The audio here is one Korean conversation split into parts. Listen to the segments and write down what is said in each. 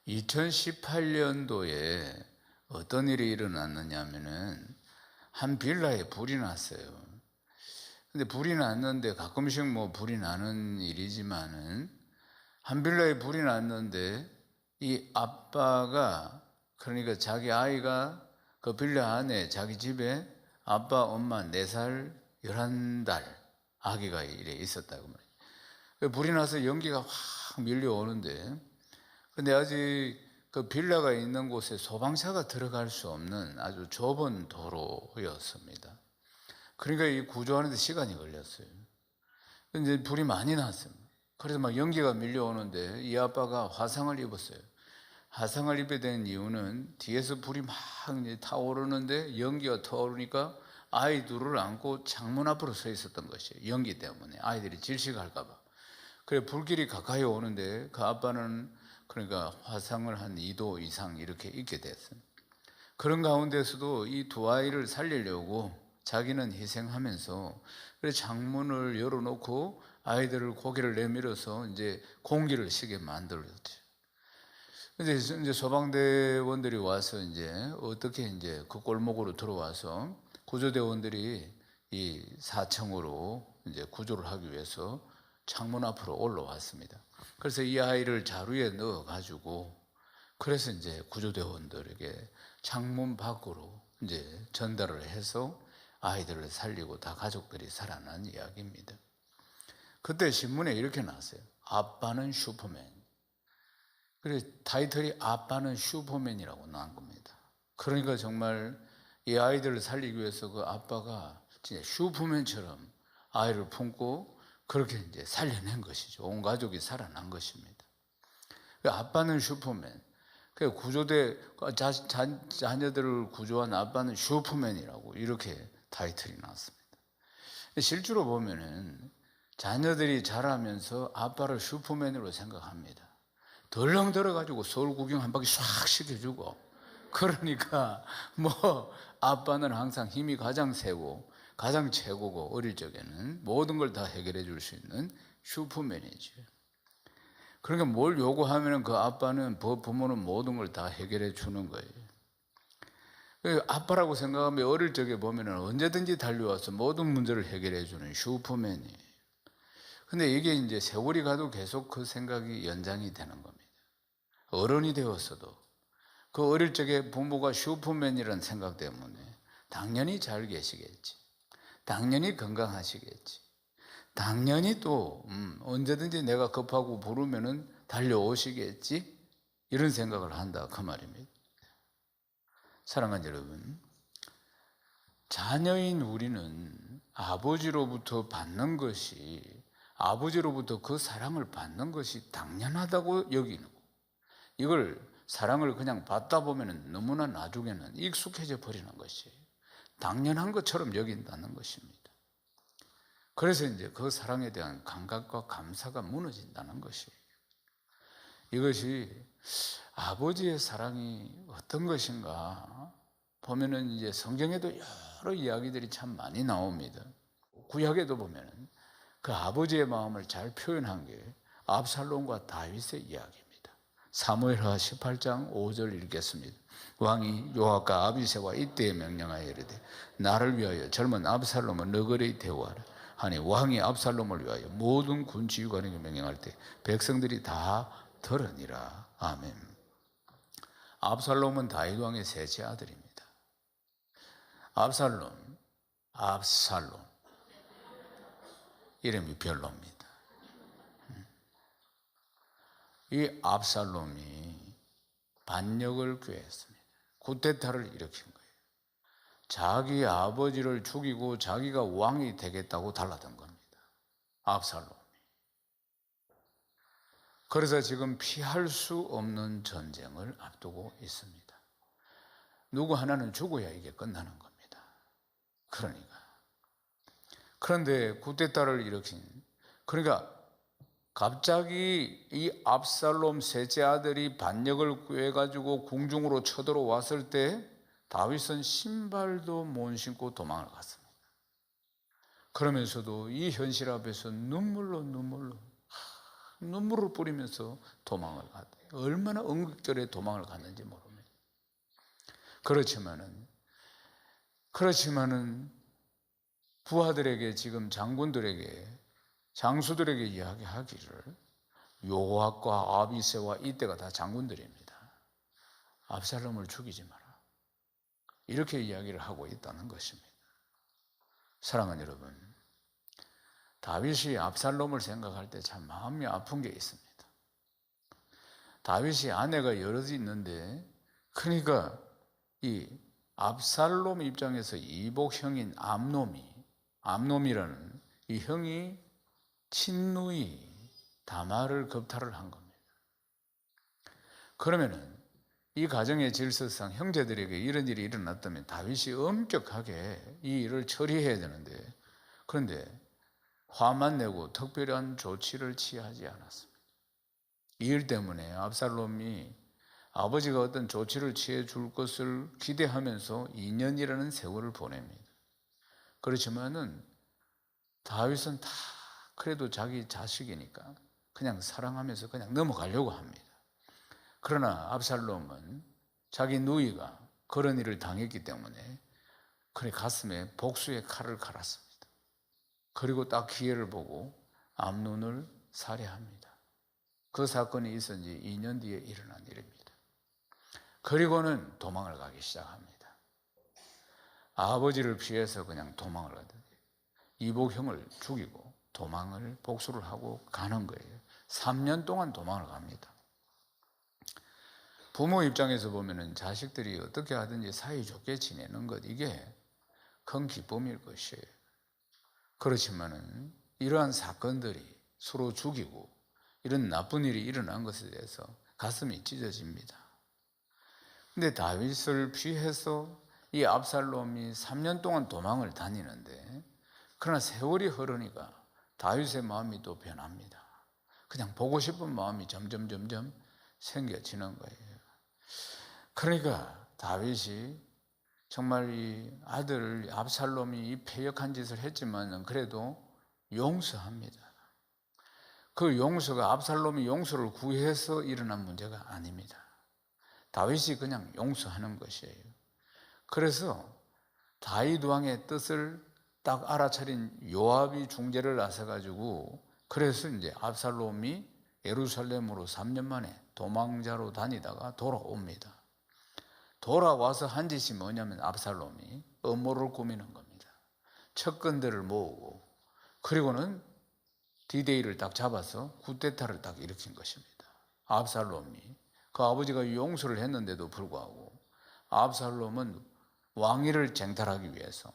2018년도에 어떤 일이 일어났느냐 하면은 한 빌라에 불이 났어요. 근데 불이 났는데 가끔씩 뭐 불이 나는 일이지만은 한 빌라에 불이 났는데 이 아빠가 그러니까 자기 아이가 그 빌라 안에 자기 집에 아빠, 엄마 4살, 11달 아기가 이래 있었다고 말이에요. 불이 나서 연기가 확 밀려오는데 근데 아직 그 빌라가 있는 곳에 소방차가 들어갈 수 없는 아주 좁은 도로였습니다. 그러니까 이 구조하는데 시간이 걸렸어요. 근데 불이 많이 났습니다. 그래서 막 연기가 밀려오는데 이 아빠가 화상을 입었어요. 화상을 입게 된 이유는 뒤에서 불이 막 타오르는데 연기가 타오르니까 아이 둘을 안고 창문 앞으로 서 있었던 것이에요. 연기 때문에 아이들이 질식할까 봐. 그래 불길이 가까이 오는데 그 아빠는 그러니까 화상을 한 2도 이상 이렇게 입게 됐어요. 그런 가운데서도 이 두 아이를 살리려고 자기는 희생하면서 그래 창문을 열어놓고 아이들을 고개를 내밀어서 이제 공기를 쉬게 만들었죠. 근데 이제 소방대원들이 와서 이제 어떻게 이제 그 골목으로 들어와서 구조대원들이 이 4층으로 이제 구조를 하기 위해서 창문 앞으로 올라왔습니다. 그래서 이 아이를 자루에 넣어가지고 그래서 이제 구조대원들에게 창문 밖으로 이제 전달을 해서 아이들을 살리고 다 가족들이 살아난 이야기입니다. 그때 신문에 이렇게 나왔어요. 아빠는 슈퍼맨. 그래서 타이틀이 아빠는 슈퍼맨이라고 나온 겁니다. 그러니까 정말 이 아이들을 살리기 위해서 그 아빠가 진짜 슈퍼맨처럼 아이를 품고 그렇게 이제 살려낸 것이죠. 온 가족이 살아난 것입니다. 아빠는 슈퍼맨. 그 구조대 자녀들을 구조한 아빠는 슈퍼맨이라고 이렇게 타이틀이 나왔습니다. 실제로 보면은 자녀들이 자라면서 아빠를 슈퍼맨으로 생각합니다. 덜렁 들어가지고 서울 구경 한 바퀴 싹 시켜주고 그러니까 뭐 아빠는 항상 힘이 가장 세고 가장 최고고 어릴 적에는 모든 걸 다 해결해 줄 수 있는 슈퍼맨이죠. 그러니까 뭘 요구하면 그 아빠는 부모는 모든 걸 다 해결해 주는 거예요. 아빠라고 생각하면 어릴 적에 보면 언제든지 달려와서 모든 문제를 해결해 주는 슈퍼맨이에요. 근데 이게 이제 세월이 가도 계속 그 생각이 연장이 되는 겁니다. 어른이 되었어도 그 어릴 적에 부모가 슈퍼맨이라는 생각 때문에 당연히 잘 계시겠지. 당연히 건강하시겠지. 당연히 또 언제든지 내가 급하고 부르면은 달려오시겠지. 이런 생각을 한다 그 말입니다. 사랑하는 여러분, 자녀인 우리는 아버지로부터 받는 것이 아버지로부터 그 사랑을 받는 것이 당연하다고 여기는 거. 이걸 사랑을 그냥 받다 보면 너무나 나중에는 익숙해져 버리는 것이에요. 당연한 것처럼 여긴다는 것입니다. 그래서 이제 그 사랑에 대한 감각과 감사가 무너진다는 것이에요. 이것이 아버지의 사랑이 어떤 것인가 보면은 이제 성경에도 여러 이야기들이 참 많이 나옵니다. 구약에도 보면은 그 아버지의 마음을 잘 표현한 게 압살롬과 다윗의 이야기입니다. 사무엘하 18장 5절 읽겠습니다. 왕이 요압과 아비새와 이때에 명령하여 이르되 나를 위하여 젊은 압살롬을 너그레이 대우하라 하니 왕이 압살롬을 위하여 모든 군 지휘관에게 명령할 때 백성들이 다 들으니라. 아멘. 압살롬은 다윗 왕의 셋째 아들입니다. 압살롬 이름이 별로입니다. 이 압살롬이 반역을 꾀했습니다. 쿠데타를 일으킨 거예요. 자기 아버지를 죽이고 자기가 왕이 되겠다고 달라든 겁니다. 압살롬이. 그래서 지금 피할 수 없는 전쟁을 앞두고 있습니다. 누구 하나는 죽어야 이게 끝나는 겁니다. 그런데 쿠데타를 일으킨 그러니까 갑자기 이 압살롬 셋째 아들이 반역을 꾀해가지고 궁중으로 쳐들어왔을 때 다윗은 신발도 못 신고 도망을 갔습니다. 그러면서도 이 현실 앞에서 눈물로 눈물을 뿌리면서 도망을 갔대요. 얼마나 응급결에 도망을 갔는지 모릅니다. 그렇지만은 부하들에게, 지금 장군들에게, 장수들에게 이야기하기를, 요압과 아비새와 이때가 다 장군들입니다. 압살롬을 죽이지 마라, 이렇게 이야기를 하고 있다는 것입니다. 사랑하는 여러분, 다윗이 압살롬을 생각할 때 참 마음이 아픈 게 있습니다. 다윗이 아내가 여럿 있는데, 그러니까 이 압살롬 입장에서 이복 형인 암놈이라는 이 형이 친누이 다말을 겁탈을 한 겁니다. 그러면은 이 가정의 질서상 형제들에게 이런 일이 일어났다면 다윗이 엄격하게 이 일을 처리해야 되는데, 그런데 화만 내고 특별한 조치를 취하지 않았습니다. 이 일 때문에 압살롬이 아버지가 어떤 조치를 취해 줄 것을 기대하면서 2년이라는 세월을 보냅니다. 그렇지만은 다윗은 다 그래도 자기 자식이니까 그냥 사랑하면서 그냥 넘어가려고 합니다. 그러나 압살롬은 자기 누이가 그런 일을 당했기 때문에 그의 가슴에 복수의 칼을 갈았습니다. 그리고 딱 기회를 보고 암논을 살해합니다. 그 사건이 있은 지 2년 뒤에 일어난 일입니다. 그리고는 도망을 가기 시작합니다. 아버지를 피해서 그냥 도망을 가더니 이복형을 죽이고 도망을 복수를 하고 가는 거예요. 3년 동안 도망을 갑니다. 부모 입장에서 보면은 자식들이 어떻게 하든지 사이좋게 지내는 것, 이게 큰 기쁨일 것이에요. 그렇지만은 이러한 사건들이 서로 죽이고 이런 나쁜 일이 일어난 것에 대해서 가슴이 찢어집니다. 근데 다윗을 피해서 이 압살롬이 3년 동안 도망을 다니는데, 그러나 세월이 흐르니까 다윗의 마음이 또 변합니다. 그냥 보고 싶은 마음이 점점 생겨지는 거예요. 그러니까 다윗이 정말 이 아들 압살롬이 이 패역한 짓을 했지만 그래도 용서합니다. 그 용서가 압살롬이 용서를 구해서 일어난 문제가 아닙니다. 다윗이 그냥 용서하는 것이에요. 그래서 다윗 왕의 뜻을 딱 알아차린 요압이 중재를 나서가지고, 그래서 이제 압살롬이 예루살렘으로 3년 만에 도망자로 다니다가 돌아옵니다. 돌아와서 한 짓이 뭐냐면 압살롬이 음모를 꾸미는 겁니다. 척근들을 모으고, 그리고는 디데이를 딱 잡아서 쿠데타를 딱 일으킨 것입니다. 압살롬이 그 아버지가 용서를 했는데도 불구하고 압살롬은 왕위를 쟁탈하기 위해서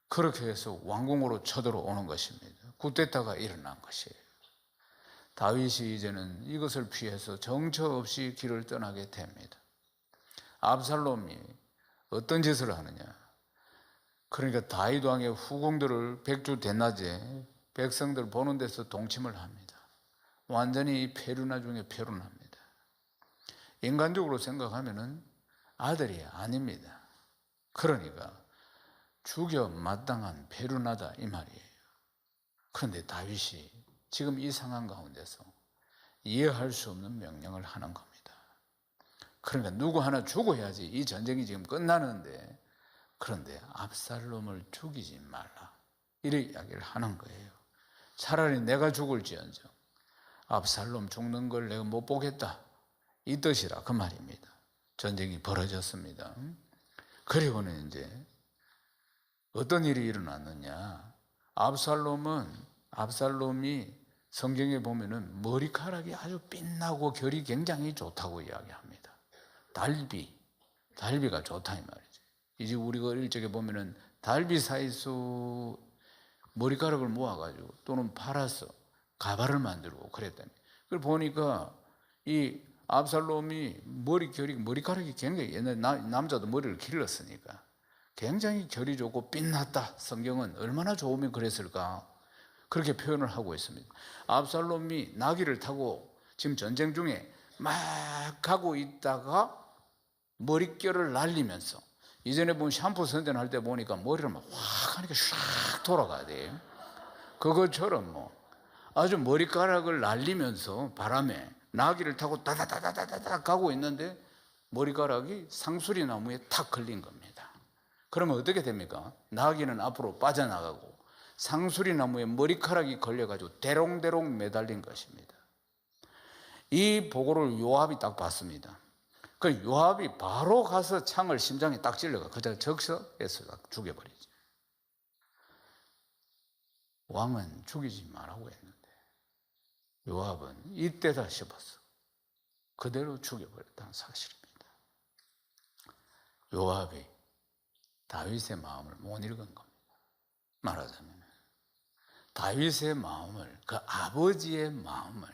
그렇게 해서 왕궁으로 쳐들어오는 것입니다. 쿠데타가 일어난 것이에요. 다윗이 이제는 이것을 피해서 정처 없이 길을 떠나게 됩니다. 압살롬이 어떤 짓을 하느냐, 그러니까 다윗 왕의 후궁들을 백주 대낮에 백성들 보는 데서 동침을 합니다. 완전히 페루나 중에 페루나입니다. 인간적으로 생각하면은 아들이 아닙니다. 그러니까 죽여 마땅한 페루나다 이 말이에요. 그런데 다윗이 지금 이 상황 가운데서 이해할 수 없는 명령을 하는 겁니다. 그러니까 누구 하나 죽어야지 이 전쟁이 지금 끝나는데, 그런데 압살롬을 죽이지 말라, 이렇게 이야기를 하는 거예요. 차라리 내가 죽을지언정 압살롬 죽는 걸 내가 못 보겠다, 이 뜻이라 그 말입니다. 전쟁이 벌어졌습니다. 그리고는 이제 어떤 일이 일어났느냐, 압살롬이 성경에 보면은 머리카락이 아주 빛나고 결이 굉장히 좋다고 이야기합니다. 달비가 좋다 이 말이죠. 이제 우리가 어릴 적에 보면은 달비사이수 머리카락을 모아가지고 또는 팔아서 가발을 만들고 그랬다니. 그걸 보니까 이 압살롬이 머리카락이 굉장히, 옛날 남자도 머리를 길렀으니까 굉장히 결이 좋고 빛났다. 성경은 얼마나 좋으면 그랬을까, 그렇게 표현을 하고 있습니다. 압살롬이 나귀를 타고 지금 전쟁 중에 막 가고 있다가 머릿결을 날리면서, 이전에 보면 샴푸 선전할 때 보니까 머리를 막 확 하니까 샥 돌아가야 돼요. 그것처럼 아주 머리카락을 날리면서 바람에 나귀를 타고 다다다다다다 가고 있는데 머리카락이 상수리 나무에 탁 걸린 겁니다. 그러면 어떻게 됩니까? 나귀는 앞으로 빠져나가고 상수리 나무에 머리카락이 걸려가지고 대롱대롱 매달린 것입니다. 이 보고를 요압이 딱 봤습니다. 그 요압이 바로 가서 창을 심장에 딱 찔러가 그저 적셔서 딱 죽여버리죠. 왕은 죽이지 말라고 했는데 요압은 이때다 싶었어. 그대로 죽여버렸다는 사실입니다. 요압이 다윗의 마음을 못 읽은 겁니다. 말하자면 다윗의 마음을, 그 아버지의 마음을,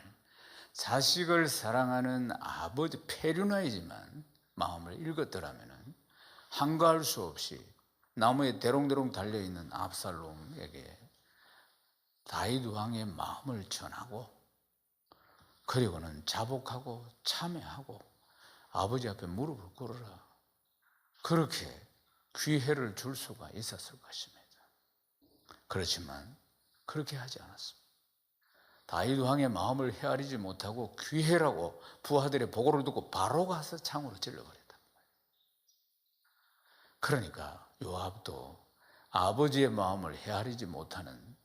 자식을 사랑하는 아버지 페류나이지만 마음을 읽었더라면 한가할 수 없이 나무에 대롱대롱 달려있는 압살롬에게 다윗 왕의 마음을 전하고 그리고는 자복하고 참회하고 아버지 앞에 무릎을 꿇어라, 그렇게 귀회를 줄 수가 있었을 것입니다. 그렇지만 그렇게 하지 않았습니다. 다윗 왕의 마음을 헤아리지 못하고 귀회라고 부하들의 보고를 듣고 바로 가서 창으로 찔러버렸단 말이에요. 그러니까 요압도 아버지의 마음을 헤아리지 못하는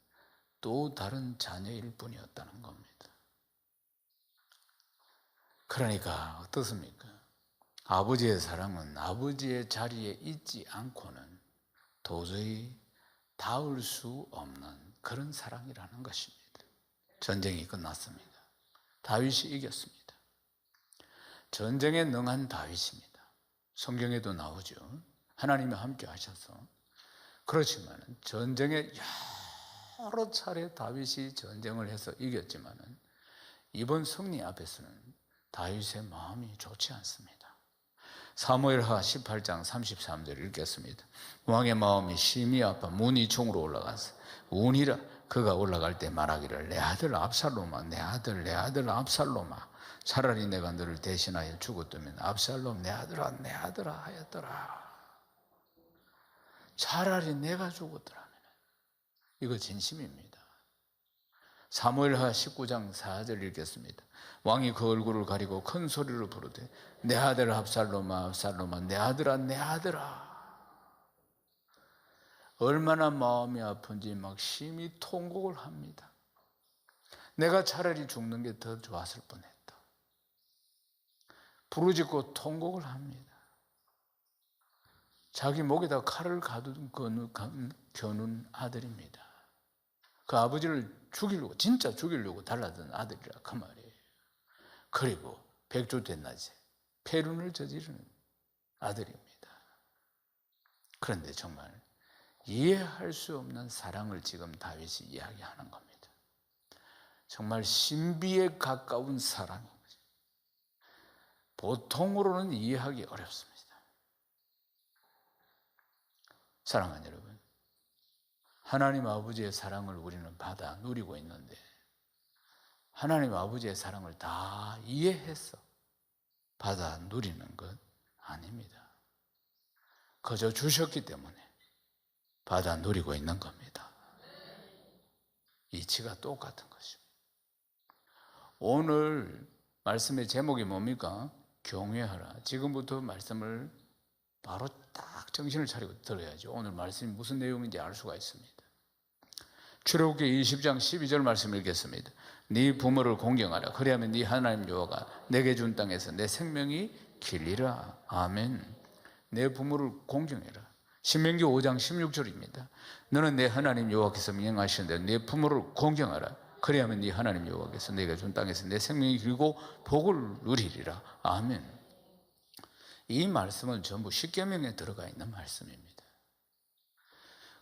또 다른 자녀일 뿐이었다는 겁니다. 그러니까 어떻습니까? 아버지의 사랑은 아버지의 자리에 있지 않고는 도저히 닿을 수 없는 그런 사랑이라는 것입니다. 전쟁이 끝났습니다. 다윗이 이겼습니다. 전쟁에 능한 다윗입니다. 성경에도 나오죠. 하나님이 함께 하셔서. 그렇지만 전쟁에 여러 차례 다윗이 전쟁을 해서 이겼지만 이번 승리 앞에서는 다윗의 마음이 좋지 않습니다. 사무엘하 18장 33절 읽겠습니다. 왕의 마음이 심히 아파 문이 중으로 올라가서 운이라 그가 올라갈 때 말하기를 내 아들 압살롬아, 내 아들 압살롬아, 차라리 내가 너를 대신하여 죽었다면 압살롬 내 아들아 하였더라. 차라리 내가 죽었더라면. 이거 진심입니다. 사무엘하 19장 4절 읽겠습니다. 왕이 그 얼굴을 가리고 큰 소리로 부르되 내 아들 압살롬아, 압살롬아, 내 아들아. 얼마나 마음이 아픈지 막 심히 통곡을 합니다. 내가 차라리 죽는 게 더 좋았을 뻔했다. 부르짖고 통곡을 합니다. 자기 목에다 칼을 겨눈 아들입니다. 그 아버지를 죽이려고, 진짜 죽이려고 달라든 아들이라 그 말이에요. 그리고 백조 된낮에 폐륜을 저지르는 아들입니다. 그런데 정말 이해할 수 없는 사랑을 지금 다윗이 이야기하는 겁니다. 정말 신비에 가까운 사랑인 거죠. 보통으로는 이해하기 어렵습니다. 사랑하는 여러분, 하나님 아버지의 사랑을 우리는 받아 누리고 있는데 하나님 아버지의 사랑을 다 이해해서 받아 누리는 것 아닙니다. 그저 주셨기 때문에 받아 누리고 있는 겁니다. 이치가 똑같은 것입니다. 오늘 말씀의 제목이 뭡니까? 경외하라. 지금부터 말씀을 바로 딱 정신을 차리고 들어야죠. 오늘 말씀이 무슨 내용인지 알 수가 있습니다. 출애굽기 20장 12절 말씀 읽겠습니다. 네 부모를 공경하라. 그리하면 네 하나님 여호와가 내게 준 땅에서 내 생명이 길리라. 아멘. 내 부모를 공경해라. 신명기 5장 16절입니다. 너는 내 하나님 여호와께서 명하시는데 내 부모를 공경하라. 그리하면 네 하나님 여호와께서 내게 준 땅에서 내 생명이 길고 복을 누리리라. 아멘. 이 말씀은 전부 십계명에 들어가 있는 말씀입니다.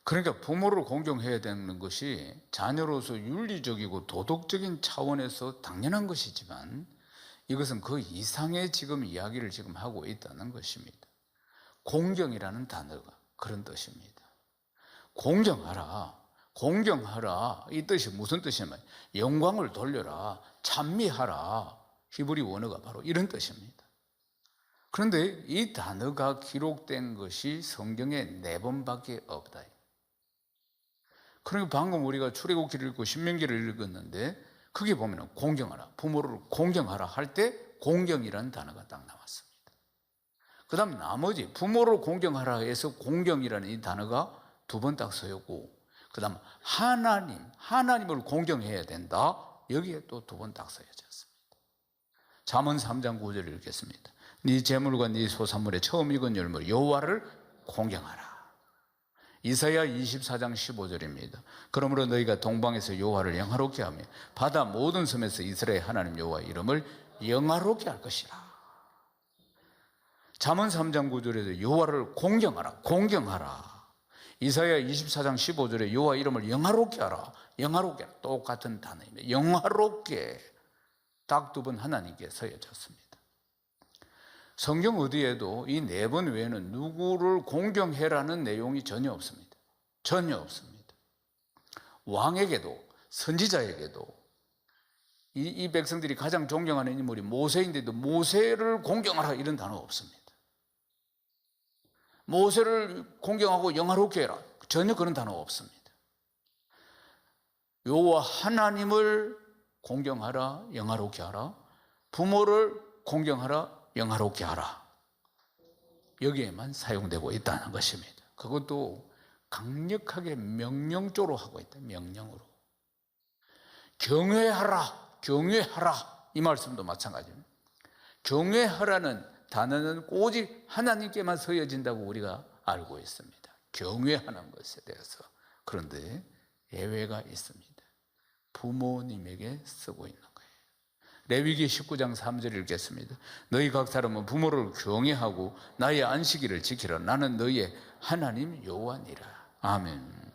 그러니까 부모를 공경해야 되는 것이 자녀로서 윤리적이고 도덕적인 차원에서 당연한 것이지만 이것은 그 이상의 지금 이야기를 지금 하고 있다는 것입니다. 공경이라는 단어가 그런 뜻입니다. 공경하라. 이 뜻이 무슨 뜻이냐면 영광을 돌려라, 찬미하라. 히브리 원어가 바로 이런 뜻입니다. 그런데 이 단어가 기록된 것이 성경에 4번밖에 없다. 그러니까 방금 우리가 출애굽기를 읽고 신명기를 읽었는데 거기 보면 공경하라, 부모를 공경하라 할 때 공경이라는 단어가 딱 나왔습니다. 그 다음 나머지 부모를 공경하라 해서 공경이라는 이 단어가 두 번 딱 쓰였고, 그 다음 하나님을 공경해야 된다, 여기에 또 두 번 딱 쓰여졌습니다. 잠언 3장 9절을 읽겠습니다. 네 재물과 네 소산물의 처음 익은 열물 여호와를 공경하라. 이사야 24장 15절입니다. 그러므로 너희가 동방에서 여호와를 영화롭게 하며 바다 모든 섬에서 이스라엘 하나님 여호와의 이름을 영화롭게 할 것이라. 잠언 3장 9절에도 여호와를 공경하라. 이사야 24장 15절에 여호와 이름을 영화롭게 하라. 영화롭게, 똑같은 단어입니다. 영화롭게 딱 두 번 하나님께 서여졌습니다. 성경 어디에도 이 네 번 외에는 누구를 공경해라는 내용이 전혀 없습니다. 전혀 없습니다. 왕에게도 선지자에게도 이 백성들이 가장 존경하는 인물이 모세인데도 모세를 공경하라 이런 단어가 없습니다. 모세를 공경하고 영화롭게 해라, 전혀 그런 단어가 없습니다. 여호와 하나님을 공경하라, 영화롭게 하라, 부모를 공경하라, 영화롭게 하라, 여기에만 사용되고 있다는 것입니다. 그것도 강력하게 명령조로 하고 있다. 명령으로. 경외하라 이 말씀도 마찬가지입니다. 경외하라는 단어는 오직 하나님께만 서여진다고 우리가 알고 있습니다. 경외하는 것에 대해서. 그런데 예외가 있습니다. 부모님에게 쓰고 있는 거예요. 레위기 19장 3절 읽겠습니다. 너희 각 사람은 부모를 경외하고 나의 안식일을 지키라. 나는 너희의 하나님 여호와니라. 아멘.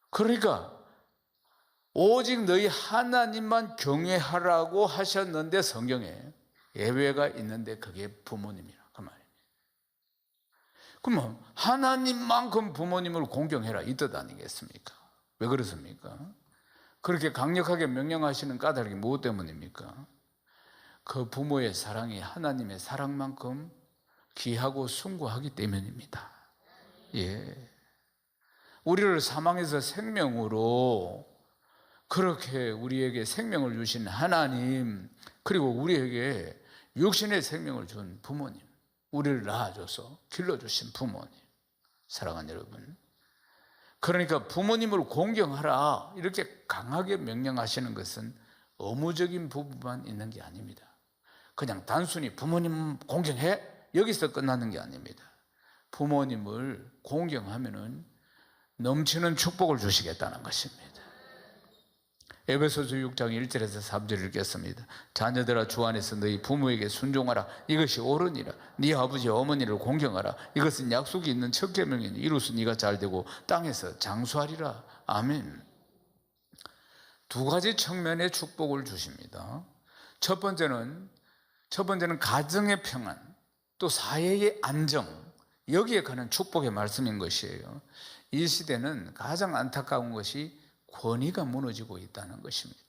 그러니까 오직 너희 하나님만 경외하라고 하셨는데 성경에 예외가 있는데 그게 부모님이라 그 말입니다. 그러면 하나님만큼 부모님을 공경해라 이 뜻 아니겠습니까? 왜 그렇습니까? 그렇게 강력하게 명령하시는 까닭이 무엇 때문입니까? 그 부모의 사랑이 하나님의 사랑만큼 귀하고 숭고하기 때문입니다. 예. 우리를 사망에서 생명으로 그렇게 우리에게 생명을 주신 하나님, 그리고 우리에게 육신의 생명을 준 부모님, 우리를 낳아줘서 길러주신 부모님, 사랑하는 여러분, 그러니까 부모님을 공경하라 이렇게 강하게 명령하시는 것은 의무적인 부분만 있는 게 아닙니다. 그냥 단순히 부모님 공경해 여기서 끝나는 게 아닙니다. 부모님을 공경하면은 넘치는 축복을 주시겠다는 것입니다. 에베소서 6장 1절에서 3절 읽겠습니다. 자녀들아 주 안에서 너희 부모에게 순종하라. 이것이 옳으니라. 네 아버지 어머니를 공경하라. 이것은 약속이 있는 첫 계명이니 이로써 네가 잘되고 땅에서 장수하리라. 아멘. 두 가지 측면의 축복을 주십니다. 첫 번째는 가정의 평안, 또 사회의 안정, 여기에 관한 축복의 말씀인 것이에요. 이 시대는 가장 안타까운 것이 권위가 무너지고 있다는 것입니다.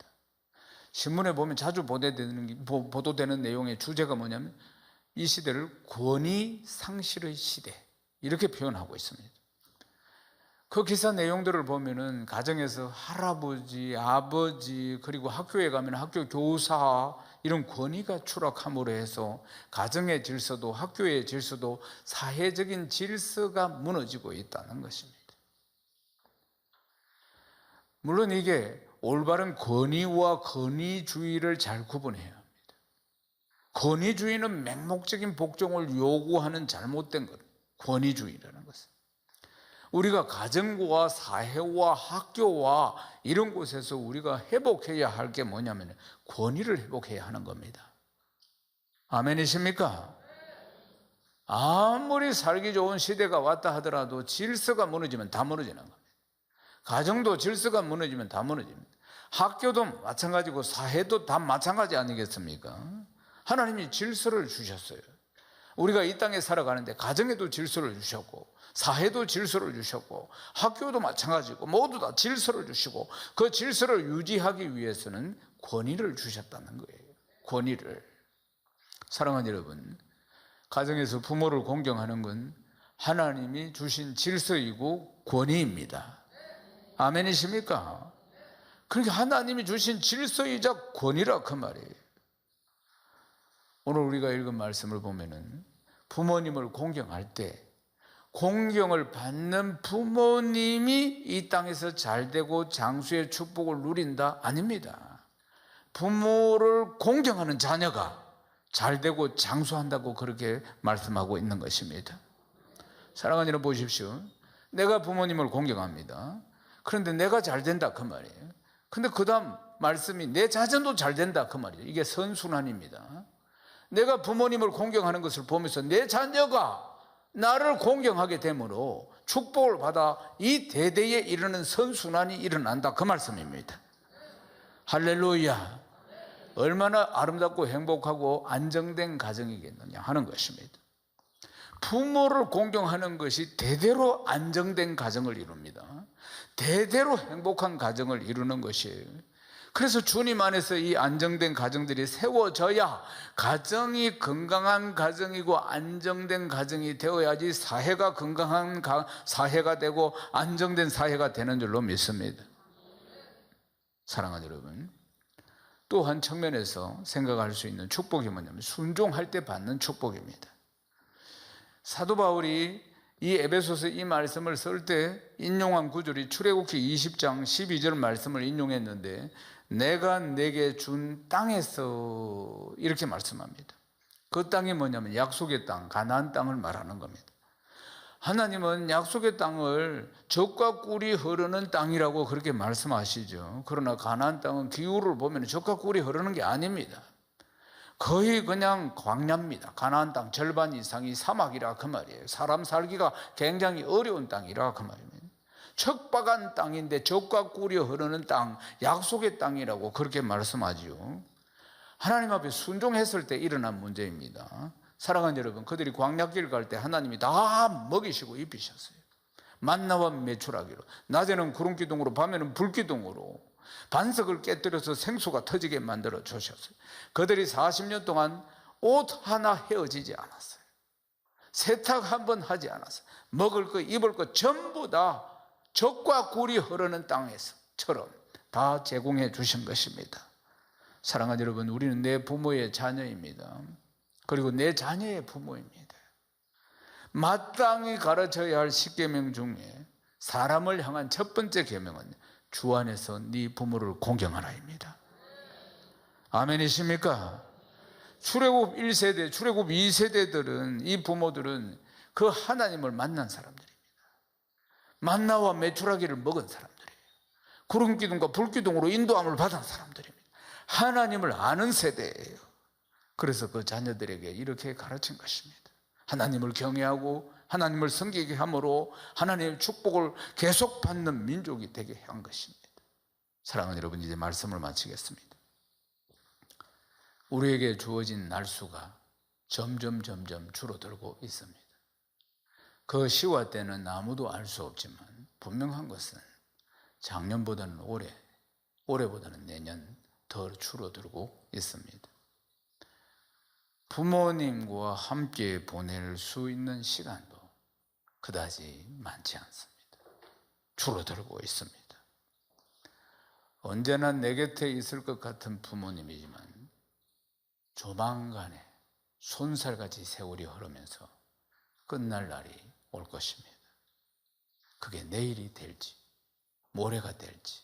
신문에 보면 자주 보도되는 내용의 주제가 뭐냐면 이 시대를 권위 상실의 시대 이렇게 표현하고 있습니다. 그 기사 내용들을 보면은 가정에서 할아버지, 아버지, 그리고 학교에 가면 학교 교사 이런 권위가 추락함으로 해서 가정의 질서도 학교의 질서도 사회적인 질서가 무너지고 있다는 것입니다. 물론 이게 올바른 권위와 권위주의를 잘 구분해야 합니다. 권위주의는 맹목적인 복종을 요구하는 잘못된 것, 권위주의라는 것은. 우리가 가정과 사회와 학교와 이런 곳에서 우리가 회복해야 할 게 뭐냐면 권위를 회복해야 하는 겁니다. 아멘이십니까? 아무리 살기 좋은 시대가 왔다 하더라도 질서가 무너지면 다 무너지는 겁니다. 가정도 질서가 무너지면 다 무너집니다. 학교도 마찬가지고 사회도 다 마찬가지 아니겠습니까? 하나님이 질서를 주셨어요. 우리가 이 땅에 살아가는데 가정에도 질서를 주셨고 사회도 질서를 주셨고 학교도 마찬가지고 모두 다 질서를 주시고 그 질서를 유지하기 위해서는 권위를 주셨다는 거예요. 권위를. 사랑하는 여러분, 가정에서 부모를 공경하는 건 하나님이 주신 질서이고 권위입니다. 아멘이십니까? 그러니까 하나님이 주신 질서이자 권위라 그 말이에요. 오늘 우리가 읽은 말씀을 보면은 부모님을 공경할 때 공경을 받는 부모님이 이 땅에서 잘되고 장수의 축복을 누린다? 아닙니다. 부모를 공경하는 자녀가 잘되고 장수한다고 그렇게 말씀하고 있는 것입니다. 사랑하는 여러분 보십시오. 내가 부모님을 공경합니다. 그런데 내가 잘된다 그 말이에요. 근데 그 다음 말씀이 내 자녀도 잘된다 그 말이에요. 이게 선순환입니다. 내가 부모님을 공경하는 것을 보면서 내 자녀가 나를 공경하게 되므로 축복을 받아 이 대대에 이르는 선순환이 일어난다 그 말씀입니다. 할렐루야. 얼마나 아름답고 행복하고 안정된 가정이겠느냐 하는 것입니다. 부모를 공경하는 것이 대대로 안정된 가정을 이룹니다. 대대로 행복한 가정을 이루는 것이에요. 그래서 주님 안에서 이 안정된 가정들이 세워져야 가정이 건강한 가정이고 안정된 가정이 되어야지 사회가 건강한 사회가 되고 안정된 사회가 되는 줄로 믿습니다. 사랑하는 여러분, 또 한 측면에서 생각할 수 있는 축복이 뭐냐면 순종할 때 받는 축복입니다. 사도 바울이 이 에베소서 이 말씀을 쓸 때 인용한 구절이 출애굽기 20장 12절 말씀을 인용했는데 내가 내게 준 땅에서 이렇게 말씀합니다. 그 땅이 뭐냐면 약속의 땅, 가나안 땅을 말하는 겁니다. 하나님은 약속의 땅을 젖과 꿀이 흐르는 땅이라고 그렇게 말씀하시죠. 그러나 가나안 땅은 기후를 보면 젖과 꿀이 흐르는 게 아닙니다. 거의 그냥 광야입니다. 가나안 땅 절반 이상이 사막이라 그 말이에요. 사람 살기가 굉장히 어려운 땅이라 그 말입니다. 척박한 땅인데 젖과 꿀이 흐르는 땅, 약속의 땅이라고 그렇게 말씀하지요. 하나님 앞에 순종했을 때 일어난 문제입니다. 사랑하는 여러분, 그들이 광야길 갈 때 하나님이 다 먹이시고 입히셨어요. 만나와 메추라기로, 낮에는 구름기둥으로 밤에는 불기둥으로 반석을 깨뜨려서 생수가 터지게 만들어 주셨어요. 그들이 40년 동안 옷 하나 헤어지지 않았어요. 세탁 한 번 하지 않았어요. 먹을 거 입을 거 전부 다 젖과 꿀이 흐르는 땅에서처럼 다 제공해 주신 것입니다. 사랑하는 여러분, 우리는 내 부모의 자녀입니다. 그리고 내 자녀의 부모입니다. 마땅히 가르쳐야 할 10계명 중에 사람을 향한 첫 번째 계명은 주 안에서 네 부모를 공경하라입니다. 아멘이십니까? 출애굽 1세대, 출애굽 2세대들은 이 부모들은 그 하나님을 만난 사람들입니다. 만나와 메추라기를 먹은 사람들이에요. 구름기둥과 불기둥으로 인도함을 받은 사람들입니다. 하나님을 아는 세대예요. 그래서 그 자녀들에게 이렇게 가르친 것입니다. 하나님을 경외하고 하나님을 섬기게 함으로 하나님의 축복을 계속 받는 민족이 되게 한 것입니다. 사랑하는 여러분, 이제 말씀을 마치겠습니다. 우리에게 주어진 날수가 점점 줄어들고 있습니다. 그 시와 때는 아무도 알 수 없지만 분명한 것은 작년보다는 올해보다는 내년 더 줄어들고 있습니다. 부모님과 함께 보낼 수 있는 시간도 그다지 많지 않습니다. 줄어들고 있습니다. 언제나 내 곁에 있을 것 같은 부모님이지만 조만간에 손살같이 세월이 흐르면서 끝날 날이 올 것입니다. 그게 내일이 될지 모레가 될지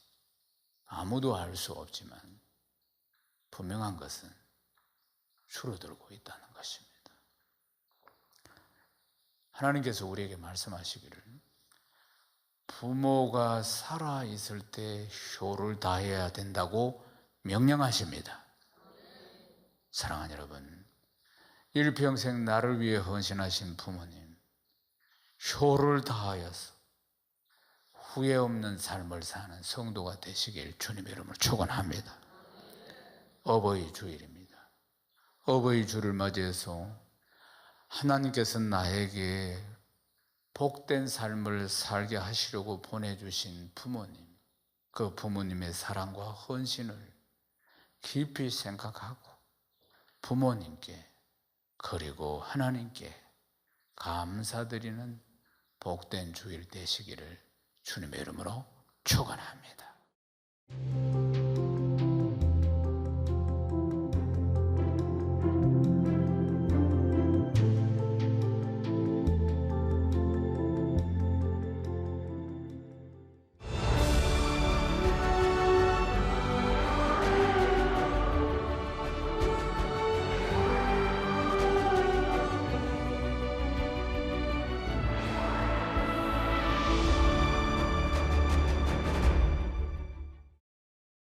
아무도 알 수 없지만 분명한 것은 줄어들고 있다는 것입니다. 하나님께서 우리에게 말씀하시기를 부모가 살아있을 때 효를 다해야 된다고 명령하십니다. 사랑하는 여러분, 일평생 나를 위해 헌신하신 부모님, 효를 다하여서 후회 없는 삶을 사는 성도가 되시길 주님의 이름으로 축원합니다. 어버이 주일입니다. 어버이 주를 맞이해서 하나님께서 나에게 복된 삶을 살게 하시려고 보내주신 부모님, 그 부모님의 사랑과 헌신을 깊이 생각하고 부모님께 그리고 하나님께 감사드리는 복된 주일 되시기를 주님의 이름으로 축원합니다.